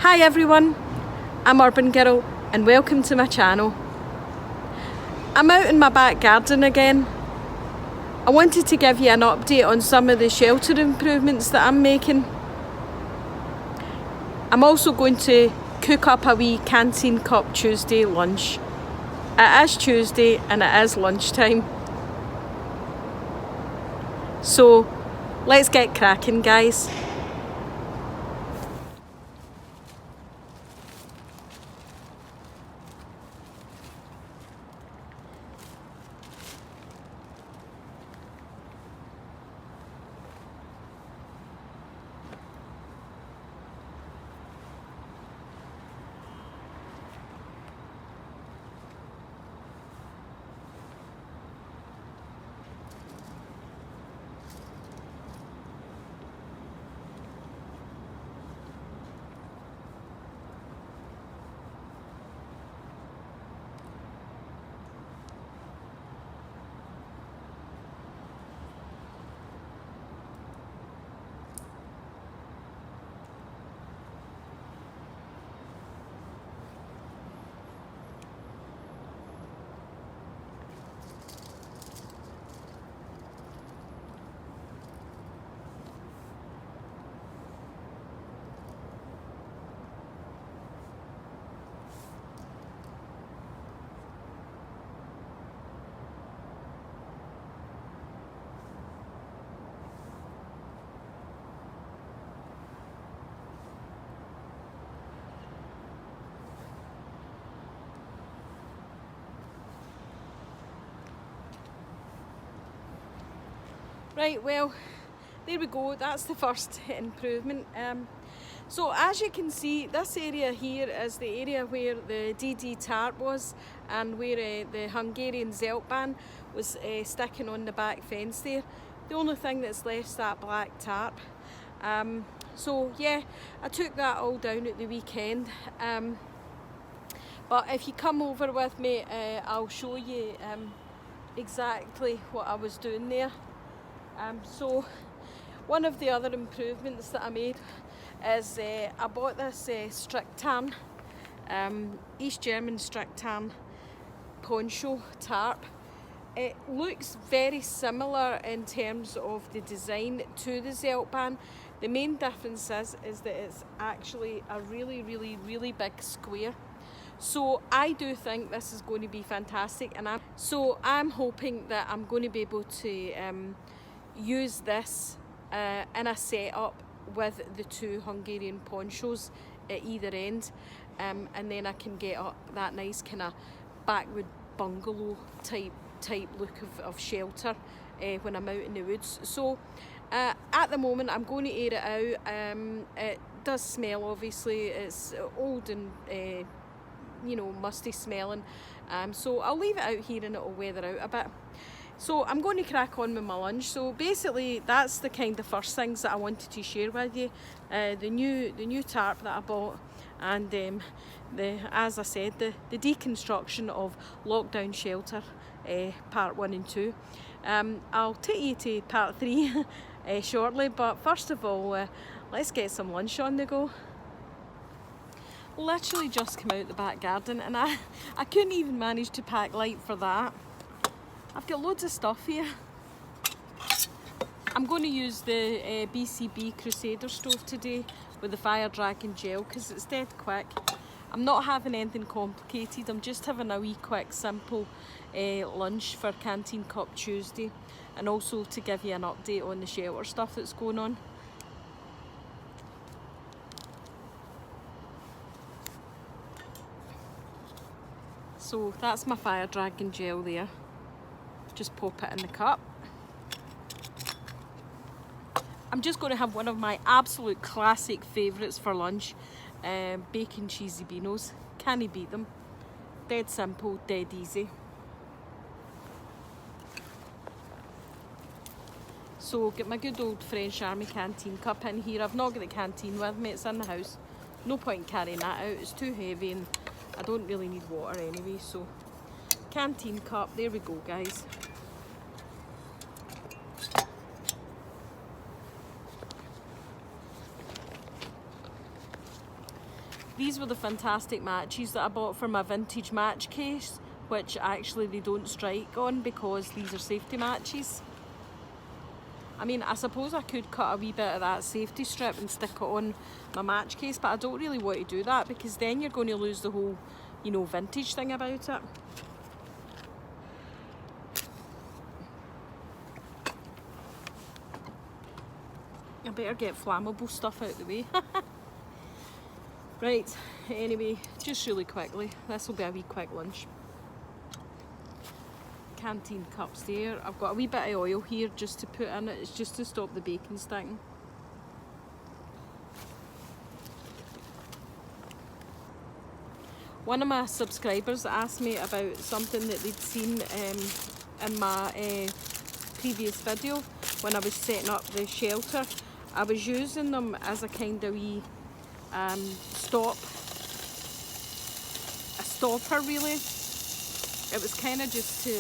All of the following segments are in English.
Hi everyone, I'm Urban Girl and welcome to my channel. I'm out in my back garden again. I wanted to give you an update on some of the shelter improvements that I'm making. I'm also going to cook up a wee Canteen Cup Tuesday lunch. It is Tuesday and it is lunchtime. So let's get cracking, guys. Right, well, there we go, that's the first improvement. So as you can see, this area here is the area where the DD tarp was and where the Hungarian Zeltban was sticking on the back fence there. The only thing that's left is that black tarp. So yeah, I took that all down at the weekend. But if you come over with me, I'll show you exactly what I was doing there. So one of the other improvements that I made is I bought this strict tan, East German strict tan poncho tarp. It looks very similar in terms of the design to the Zeltban. The main difference is that it's actually a really big square. So I do think this is going to be fantastic, and I'm hoping that I'm going to be able to use this in a setup with the two Hungarian ponchos at either end, and then I can get up that nice kind of backwood bungalow type look of shelter when I'm out in the woods. So at the moment I'm going to air it out. It does smell, obviously, it's old and musty smelling, so I'll leave it out here and it'll weather out a bit. So I'm going to crack on with my lunch. So basically that's the kind of first things that I wanted to share with you. The new tarp that I bought, and as I said, the deconstruction of lockdown shelter, part 1 and 2. I'll take you to part 3 shortly, but first of all, let's get some lunch on the go. Literally just come out the back garden and I couldn't even manage to pack light for that. I've got loads of stuff here. I'm going to use the BCB Crusader stove today with the Fire Dragon gel because it's dead quick. I'm not having anything complicated, I'm just having a wee quick simple lunch for Canteen Cup Tuesday, and also to give you an update on the shelter stuff that's going on. So that's my Fire Dragon gel there. Just pop it in the cup. I'm just going to have one of my absolute classic favourites for lunch, bacon cheesy beanos. Can't beat them. Dead simple, dead easy. So get my good old French Army Canteen cup in here. I've not got the canteen with me, it's in the house. No point carrying that out, it's too heavy and I don't really need water anyway, so Canteen cup, there we go, guys. These were the fantastic matches that I bought for my vintage match case, which actually they don't strike on because these are safety matches. I mean, I suppose I could cut a wee bit of that safety strip and stick it on my match case, but I don't really want to do that because then you're going to lose the whole, you know, vintage thing about it. I better get flammable stuff out of the way. Right, anyway, just really quickly, this will be a wee quick lunch. Canteen cups there. I've got a wee bit of oil here just to put in it. It's just to stop the bacon sticking. One of my subscribers asked me about something that they'd seen in my previous video when I was setting up the shelter. I was using them as a kind of wee stopper really. It was kind of just to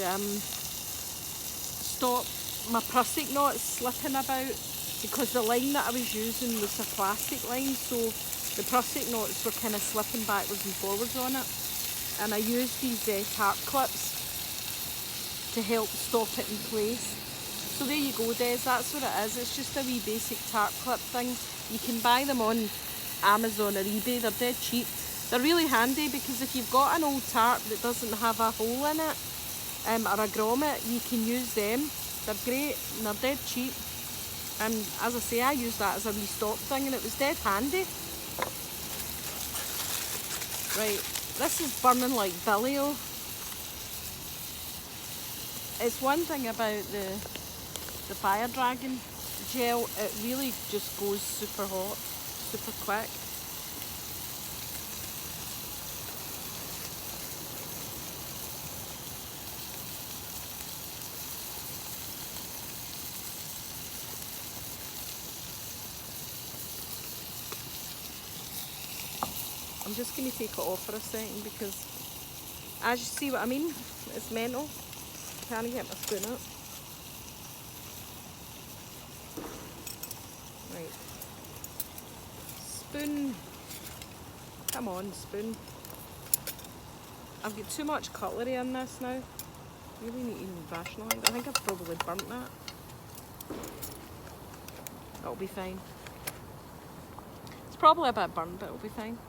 stop my prusik knots slipping about, because the line that I was using was a plastic line, so the prusik knots were kind of slipping backwards and forwards on it. And I used these tarp clips to help stop it in place. So there you go, Des, that's what it is. It's just a wee basic tarp clip thing. You can buy them on Amazon or eBay, they're dead cheap. They're really handy because if you've got an old tarp that doesn't have a hole in it, or a grommet, you can use them. They're great and they're dead cheap. And as I say, I used that as a wee stop thing and it was dead handy. Right, this is burning like billio. It's one thing about the fire dragon gel, it really just goes super hot, super quick. I'm just going to take it off for a second because, as you see what I mean, it's mental. Can't get my spoon up. Right. Spoon. Come on, spoon. I've got too much cutlery in this now. Really need to rationalise. I think I've probably burnt that. That'll be fine. It's probably a bit burnt, but it'll be fine.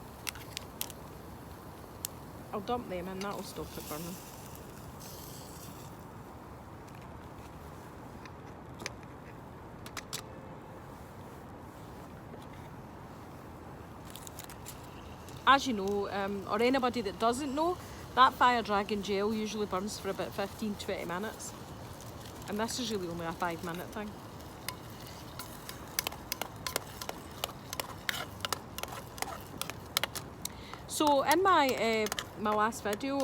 I'll dump them in, that'll stop it burning. As you know, or anybody that doesn't know, that fire dragon gel usually burns for about 15-20 minutes. And this is really only a 5-minute thing. So in my my last video,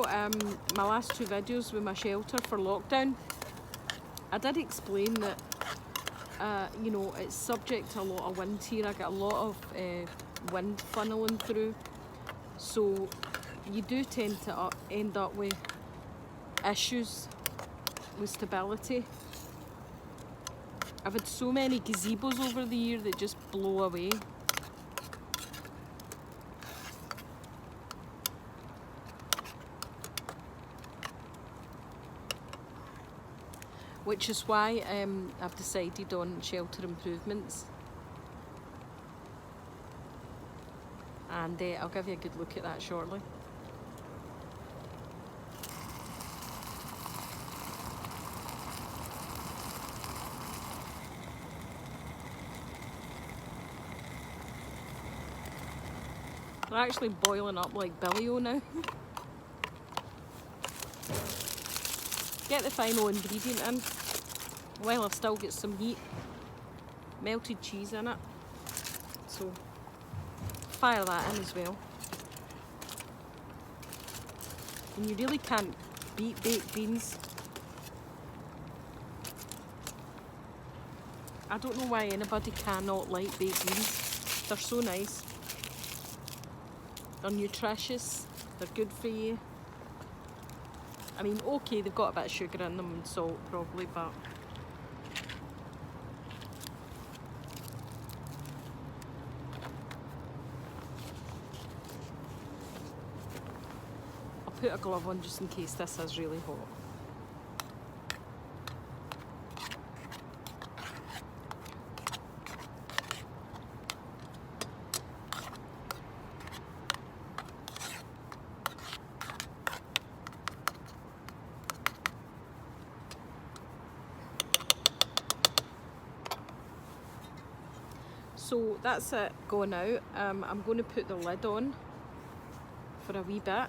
my last 2 videos with my shelter for lockdown, I did explain that you know, it's subject to a lot of wind here. I get a lot of wind funneling through, so you do tend to end up with issues with stability. I've had so many gazebos over the year that just blow away. Which is why I've decided on shelter improvements. And I'll give you a good look at that shortly. They're actually boiling up like billio now. Get the final ingredient in while I've still got some heat. Melted cheese in it. So fire that in as well. And you really can't beat baked beans. I don't know why anybody cannot like baked beans. They're so nice. They're nutritious. They're good for you. I mean, okay, they've got a bit of sugar in them and salt probably, but put a glove on just in case this is really hot. So that's it going out. I'm going to put the lid on for a wee bit.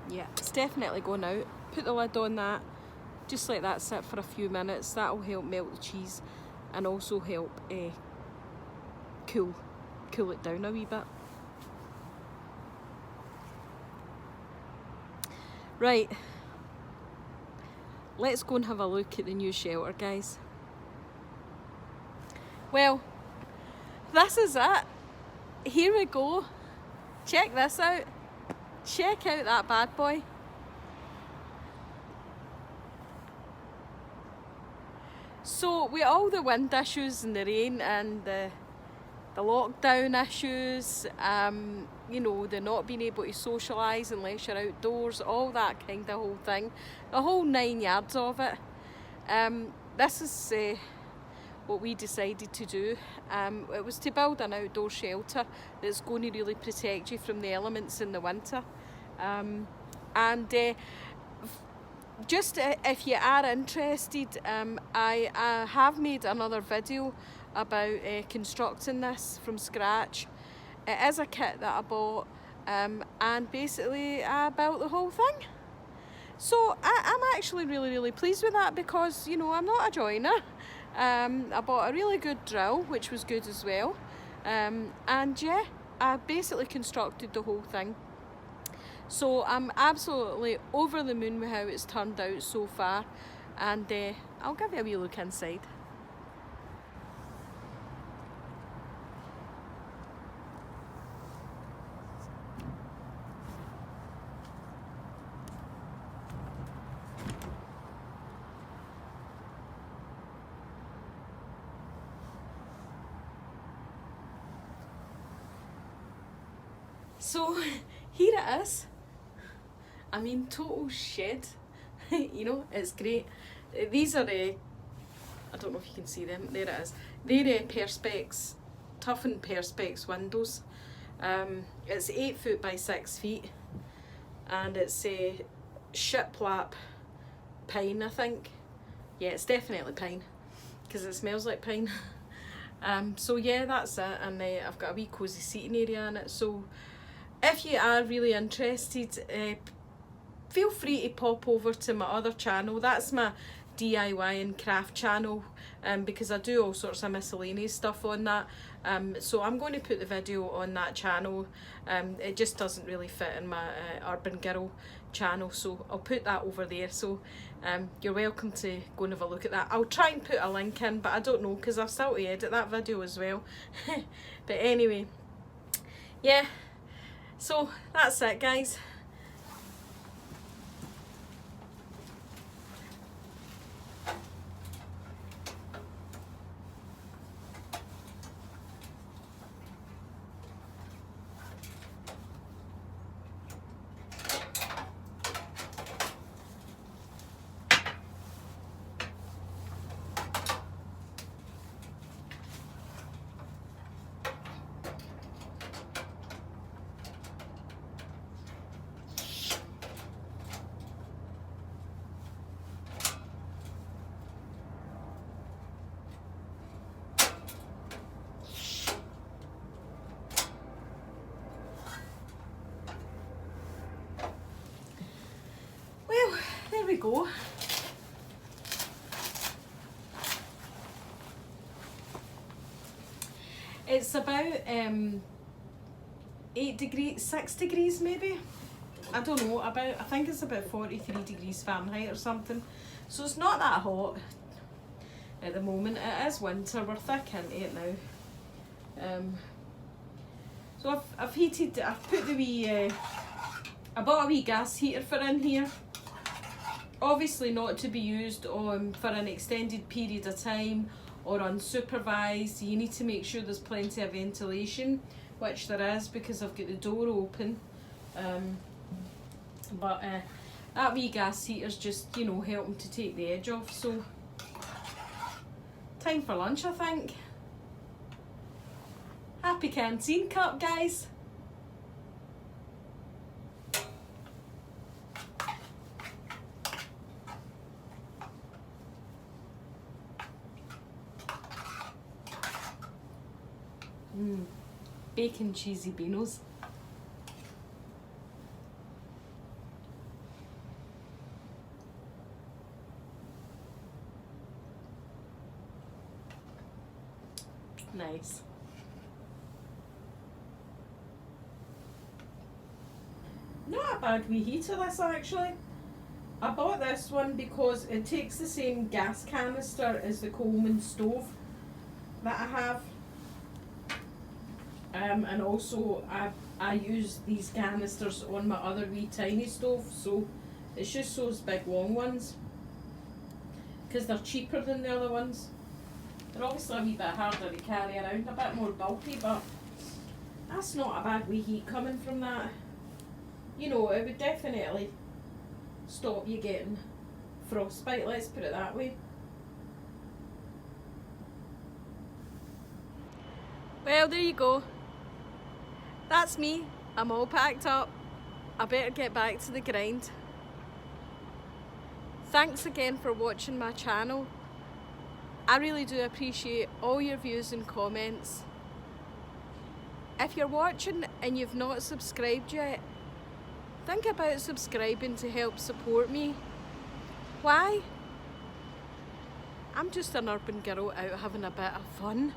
Yeah, it's definitely going out. Put the lid on that, just let that sit for a few minutes. That'll help melt the cheese and also help cool it down a wee bit. Right, let's go and have a look at the new shelter, guys. Well, this is it. Here we go. Check this out. Check out that bad boy. So with all the wind issues and the rain and the lockdown issues, you know, the not being able to socialise unless you're outdoors, all that kind of whole thing, the whole 9 yards of it. This is what we decided to do. It was to build an outdoor shelter that's going to really protect you from the elements in the winter. Just if you are interested, I have made another video about constructing this from scratch. It is a kit that I bought, and basically I built the whole thing. So I'm actually really pleased with that, because, you know, I'm not a joiner. I bought a really good drill, which was good as well, and yeah, I basically constructed the whole thing. So I'm absolutely over the moon with how it's turned out so far, and I'll give you a wee look inside. So here it is. I mean, total shed. You know, it's great. These are I don't know if you can see them. There it is. They're Perspex, toughened Perspex windows. It's 8 foot by 6 feet, and it's a shiplap pine, I think. Yeah, it's definitely pine, because it smells like pine. So yeah, that's it. And I've got a wee cosy seating area in it. So if you are really interested, feel free to pop over to my other channel. That's my DIY and craft channel, because I do all sorts of miscellaneous stuff on that. So I'm going to put the video on that channel. It just doesn't really fit in my Urban Girl channel, so I'll put that over there. So you're welcome to go and have a look at that. I'll try and put a link in, but I don't know, because I've still to edit that video as well. But anyway, yeah, so that's it, guys. There we go. It's about 8 degrees, 6 degrees maybe. I don't know, I think it's about 43 degrees Fahrenheit or something. So it's not that hot at the moment. It is winter, we're thick into it now. So I've put the wee, I bought a wee gas heater for in here. Obviously not to be used for an extended period of time or unsupervised. You need to make sure there's plenty of ventilation which there is because I've got the door open. But that wee gas heater's just, you know, helping to take the edge off. So time for lunch, I think. Happy Canteen Cup, guys. Bacon cheesy beanos. Nice. Not a bad wee heater, this actually. I bought this one because it takes the same gas canister as the Coleman stove that I have. And also I use these canisters on my other wee tiny stove, so it's just those big long ones because they're cheaper than the other ones. They're obviously a wee bit harder to carry around, a bit more bulky, but that's not a bad wee heat coming from that. You know, it would definitely stop you getting frostbite, let's put it that way. Well, there you go. That's me. I'm all packed up. I better get back to the grind. Thanks again for watching my channel. I really do appreciate all your views and comments. If you're watching and you've not subscribed yet, think about subscribing to help support me. Why? I'm just an urban girl out having a bit of fun.